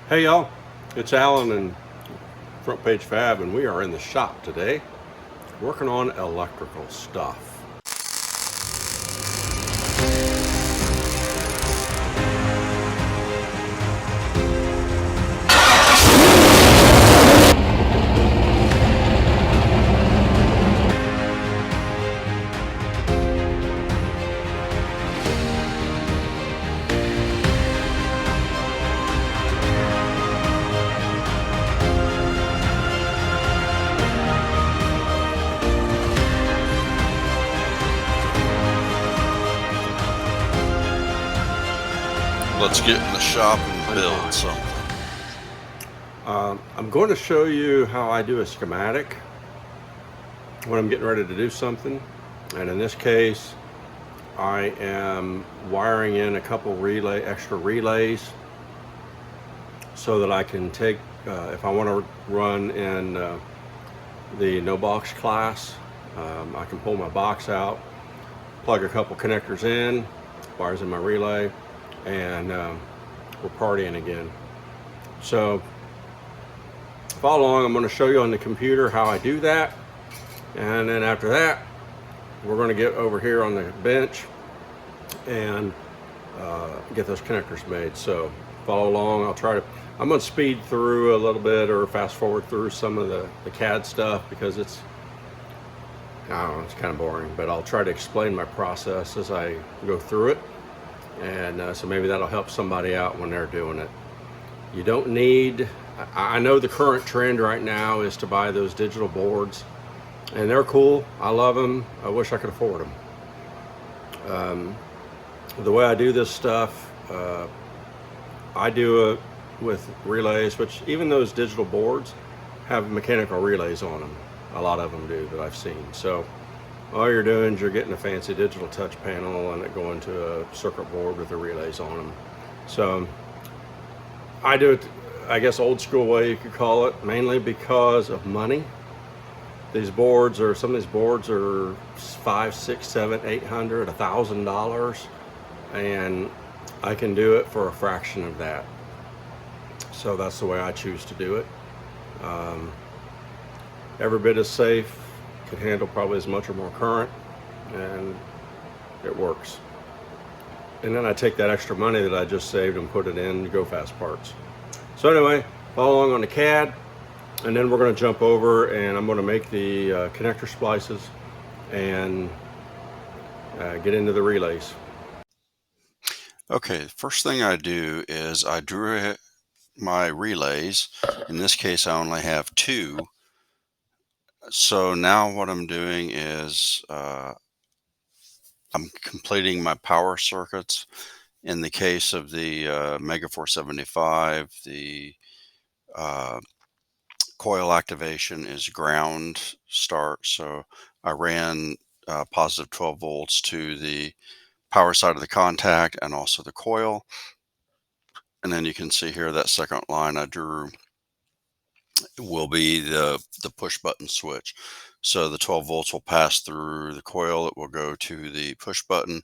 Hey y'all, it's Alan and Front Page Fab, and we are in the shop today working on electrical stuff. Let's get in the shop and build Unwind. something. I'm going to show you how I do a schematic when I'm getting ready to do something, and in this case, I am wiring in a couple extra relays, so that I can take, if I want to run in the no box class, I can pull my box out, plug a couple connectors in, wires in my relay, and we're partying again. So follow along. I'm going to show you on the computer how I do that, and then after that we're going to get over here on the bench and get those connectors made. So follow along. I'm going to speed through a little bit or fast forward through some of the CAD stuff because I don't know, it's kind of boring, but I'll try to explain my process as I go through it. And so maybe that'll help somebody out when they're doing it. You don't need, I know the current trend right now is to buy those digital boards, and they're cool. I love them. I wish I could afford them. The way I do this stuff, I do it with relays, which even those digital boards have mechanical relays on them. A lot of them do that I've seen. So all you're doing is you're getting a fancy digital touch panel and it going to a circuit board with the relays on them. So I do it, I guess, old school way you could call it, mainly because of money. Some of these boards are five, six, seven, 800, $1,000, and I can do it for a fraction of that. So that's the way I choose to do it. Every bit is safe, can handle probably as much or more current, and it works. And then I take that extra money that I just saved and put it in Go Fast parts. So anyway, follow along on the CAD, and then we're going to jump over and I'm going to make the connector splices and get into the relays. Okay, first thing I do is I drew my relays. In this case, I only have two. So now what I'm doing is I'm completing my power circuits. In the case of the Mega 475, the uh, coil activation is ground start. So I ran positive 12 volts to the power side of the contact and also the coil. And then you can see here that second line I drew will be the push button switch. So the 12 volts will pass through the coil. It will go to the push button.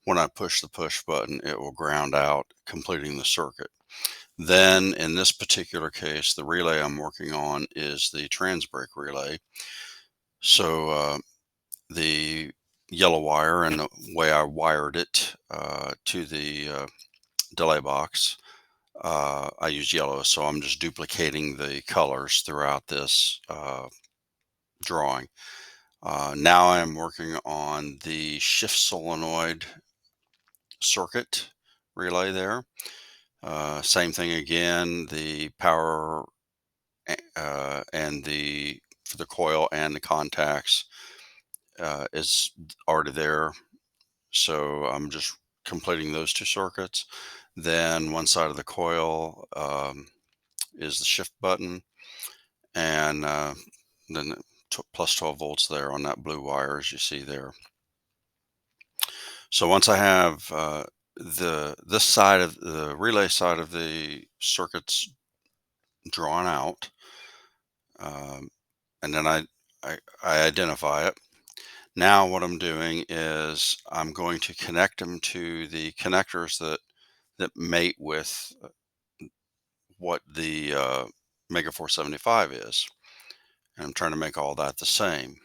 When I push the push button, it will ground out, completing the circuit. Then in this particular case, the relay I'm working on is the trans brake relay. So the yellow wire and the way I wired it to the delay box, I used yellow, so I'm just duplicating the colors throughout this drawing. Now I'm working on the shift solenoid circuit relay there. Same thing again, the power and for the coil and the contacts is already there. So I'm just completing those two circuits. Then one side of the coil is the shift button, and then plus 12 volts there on that blue wire, as you see there. So once I have this side of the relay side of the circuits drawn out, and then I identify it. Now what I'm doing is I'm going to connect them to the connectors that mate with what the Mega 475 is. And I'm trying to make all that the same.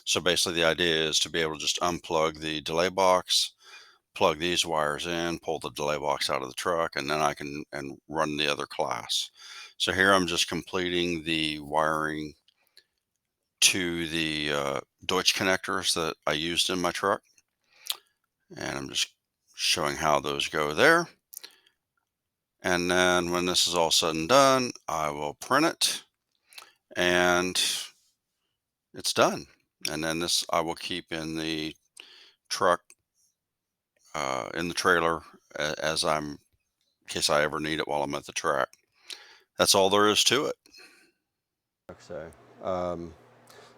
So basically the idea is to be able to just unplug the delay box, plug these wires in, pull the delay box out of the truck, and then I can run the other class. So here I'm just completing the wiring to the Deutsch connectors that I used in my truck. And I'm just showing how those go there. And then when this is all said and done, I will print it and it's done. And then this I will keep in the truck, in the trailer, as I'm, in case I ever need it while I'm at the track. That's all there is to it. So,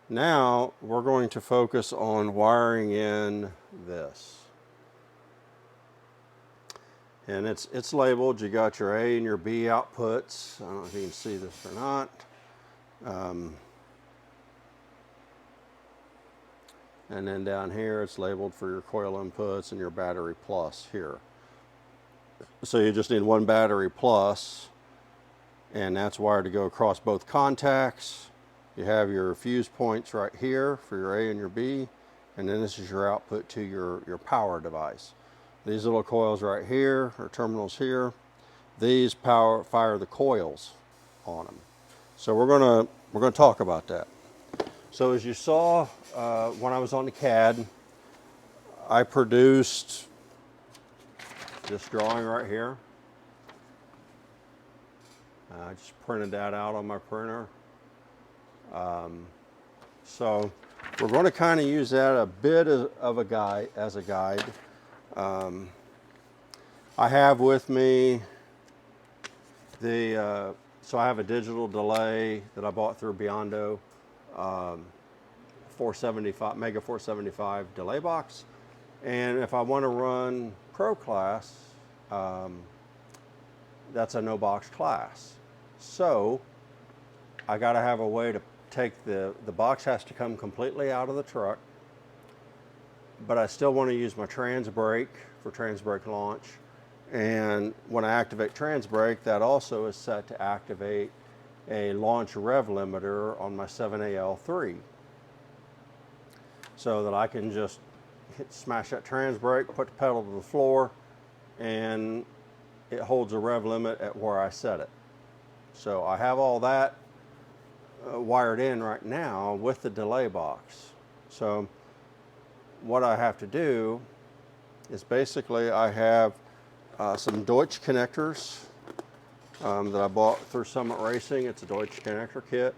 now we're going to focus on wiring in this. And it's labeled. You got your A and your B outputs. I don't know if you can see this or not. And then down here it's labeled for your coil inputs and your battery plus here. So you just need one battery plus, and that's wired to go across both contacts. You have your fuse points right here for your A and your B, and then this is your output to your power device. These little coils right here, or terminals here, these fire the coils on them. So we're gonna talk about that. So as you saw when I was on the CAD, I produced this drawing right here. I just printed that out on my printer. So we're going to kind of use that a bit of a guide, as a guide. I have with me so I have a digital delay that I bought through Biondo, 475 Mega 475 delay box, and if I want to run Pro class, that's a no box class. So I got to have a way to take the box has to come completely out of the truck, but I still want to use my trans brake for trans brake launch. And when I activate trans brake, that also is set to activate a launch rev limiter on my 7AL3, so that I can just smash that trans brake, put the pedal to the floor, and it holds a rev limit at where I set it. So I have all that wired in right now with the delay box. So what I have to do is basically I have some Deutsch connectors that I bought through Summit Racing. It's a Deutsch connector kit.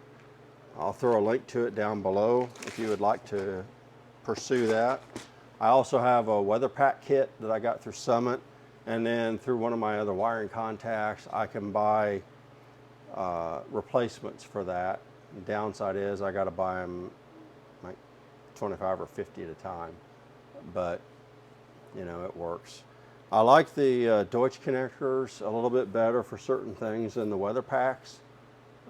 I'll throw a link to it down below if you would like to pursue that. I also have a weather pack kit that I got through Summit, and then through one of my other wiring contacts I can buy replacements for that. The downside is I got to buy them like 25 or 50 at a time, but you know, it works. I like the Deutsch connectors a little bit better for certain things than the weather packs.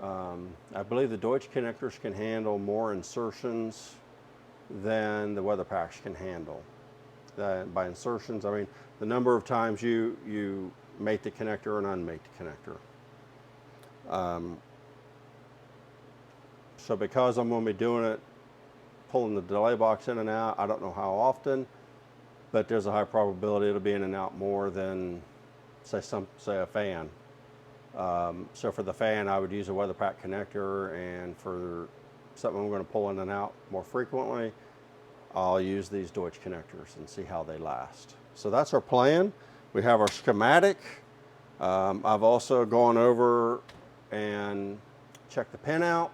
I believe the Deutsch connectors can handle more insertions than the weather packs can handle. By insertions, I mean the number of times you mate the connector and unmate the connector. So because I'm going to be doing it, pulling the delay box in and out, I don't know how often, but there's a high probability it'll be in and out more than say a fan. So for the fan, I would use a weather pack connector, and for something I'm going to pull in and out more frequently, I'll use these Deutsch connectors and see how they last. So that's our plan. We have our schematic. I've also gone over and checked the pinout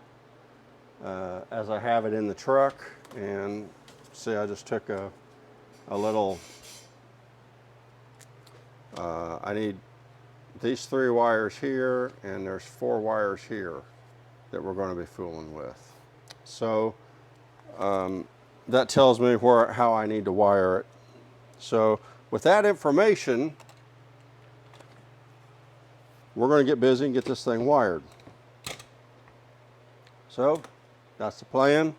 as I have it in the truck, and see, I just took a little, I need these 3 wires here, and there's 4 wires here that we're going to be fooling with. So that tells me how I need to wire it. So with that information, we're going to get busy and get this thing wired. So that's the plan.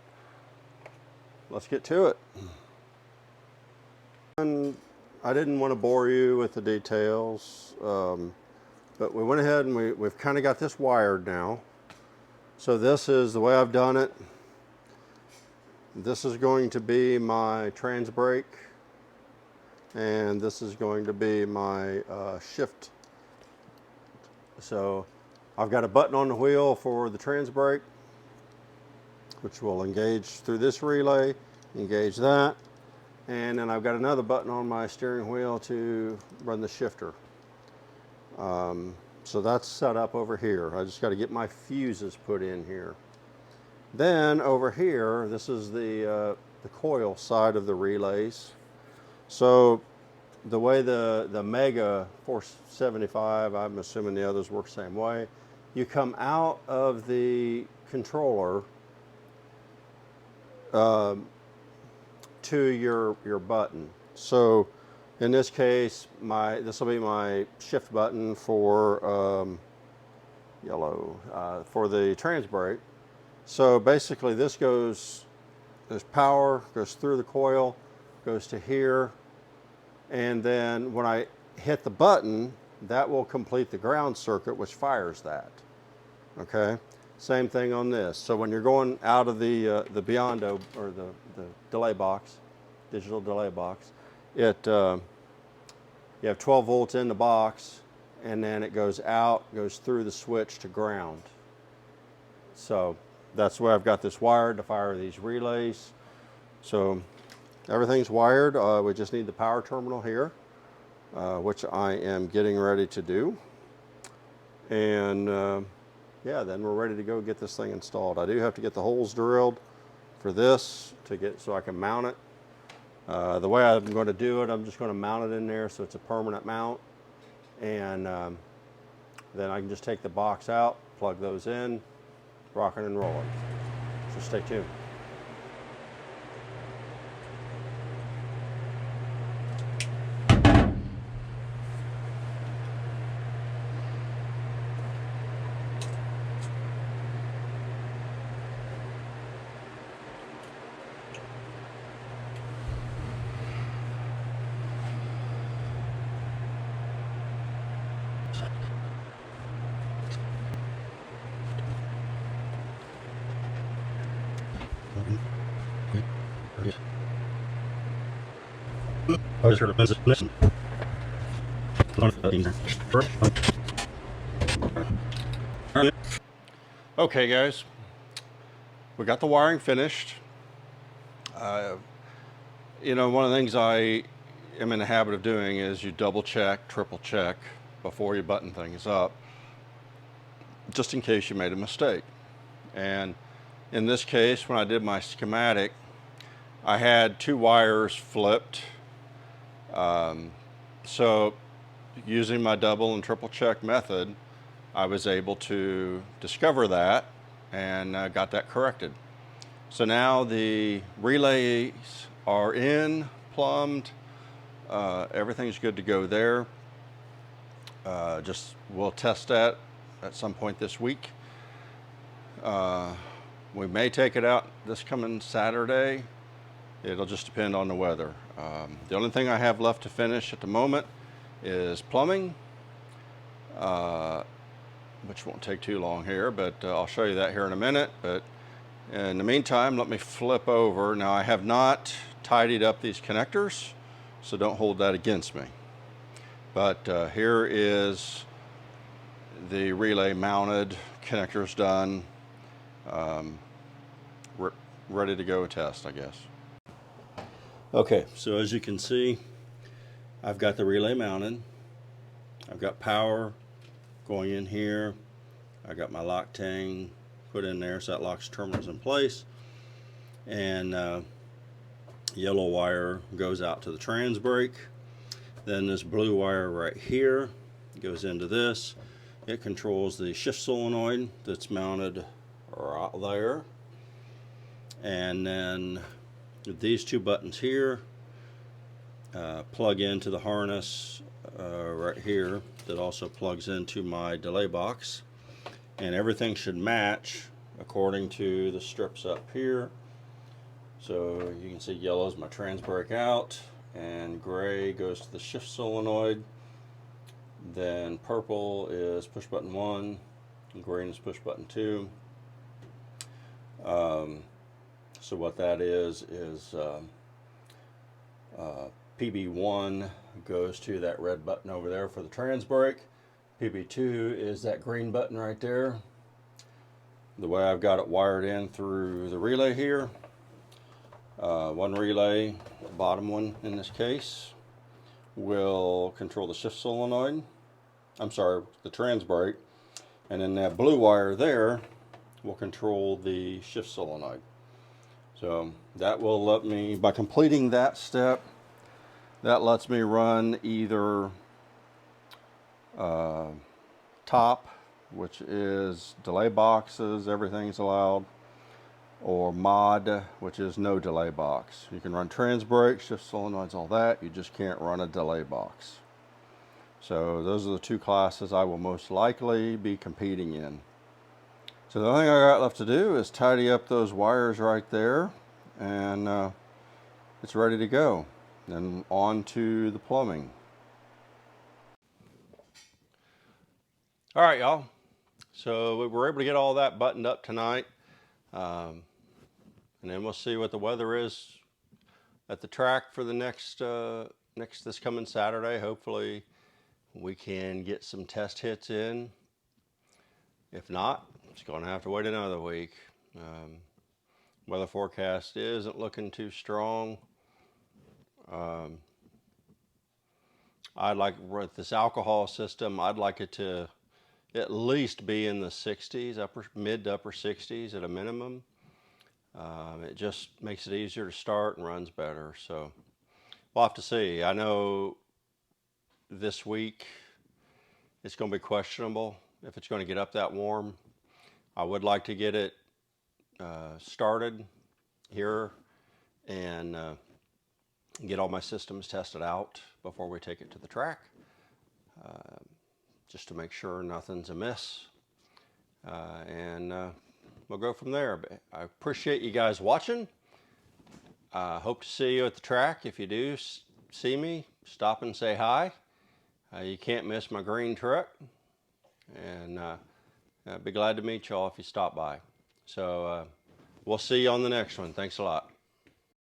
Let's get to it. And I didn't want to bore you with the details. But we went ahead and we've kind of got this wired now. So this is the way I've done it. This is going to be my trans brake, and this is going to be my shift. So I've got a button on the wheel for the trans brake, which will engage through this relay, engage that, and then I've got another button on my steering wheel to run the shifter. So that's set up over here. I just got to get my fuses put in here. Then over here, this is the coil side of the relays. So the way the Mega 475, I'm assuming the others work the same way, you come out of the controller to your button. So in this case, this will be my shift button for yellow for the trans brake. So basically this there's power, goes through the coil, goes to here, and then when I hit the button, that will complete the ground circuit, which fires that. Okay, same thing on this. So when you're going out of the Biondo, or the delay box, digital delay box, you have 12 volts in the box, and then it goes out, goes through the switch to ground. So that's where I've got this wired to fire these relays. So everything's wired. We just need the power terminal here, which I am getting ready to do. And yeah, then we're ready to go get this thing installed. I do have to get the holes drilled for this so I can mount it. The way I'm going to do it, I'm just going to mount it in there so it's a permanent mount. And then I can just take the box out, plug those in, rocking and rolling. So stay tuned. Okay guys, we got the wiring finished. You know, one of the things I am in the habit of doing is you double check, triple check before you button things up, just in case you made a mistake. And in this case, when I did my schematic, I had two wires flipped. So using my double and triple check method, I was able to discover that and got that corrected. So now the relays are in, plumbed, everything's good to go there. We'll test that at some point this week. We may take it out this coming Saturday. It'll just depend on the weather. The only thing I have left to finish at the moment is plumbing, which won't take too long here, but I'll show you that here in a minute. But in the meantime, let me flip over. Now I have not tidied up these connectors, so don't hold that against me. But here is the relay mounted, connectors done, ready to go test, I guess. Okay, so as you can see, I've got the relay mounted. I've got power going in here. I got my lock tang put in there, so that locks terminals in place. And yellow wire goes out to the trans brake. Then this blue wire right here goes into this. It controls the shift solenoid that's mounted right there. And then these two buttons here plug into the harness right here that also plugs into my delay box, and everything should match according to the strips up here. So you can see yellow is my trans brake out, and gray goes to the shift solenoid. Then purple is push button 1, and green is push button 2. So what that is PB1 goes to that red button over there for the trans brake. PB2 is that green button right there. The way I've got it wired in through the relay here, one relay, the bottom one in this case, will control the shift solenoid. I'm sorry, the trans brake. And then that blue wire there will control the shift solenoid. So that will let me, by completing that step, that lets me run either top, which is delay boxes, everything's allowed, or mod, which is no delay box. You can run trans brake, shift solenoids, all that. You just can't run a delay box. So those are the two classes I will most likely be competing in. So the only thing I got left to do is tidy up those wires right there, and it's ready to go. Then on to the plumbing. All right, y'all. So we were able to get all that buttoned up tonight. And then we'll see what the weather is at the track for the next this coming Saturday. Hopefully we can get some test hits in. If not, it's going to have to wait another week. Weather forecast isn't looking too strong. I'd like, with this alcohol system, I'd like it to at least be in the 60s, mid to upper 60s at a minimum. It just makes it easier to start and runs better. So we'll have to see. I know this week it's going to be questionable if it's going to get up that warm. I would like to get it started here and get all my systems tested out before we take it to the track, just to make sure nothing's amiss, and we'll go from there. But I appreciate you guys watching. Hope to see you at the track. If you do see me, stop and say hi. You can't miss my green truck, and I'd be glad to meet y'all if you stop by. So we'll see you on the next one. Thanks a lot.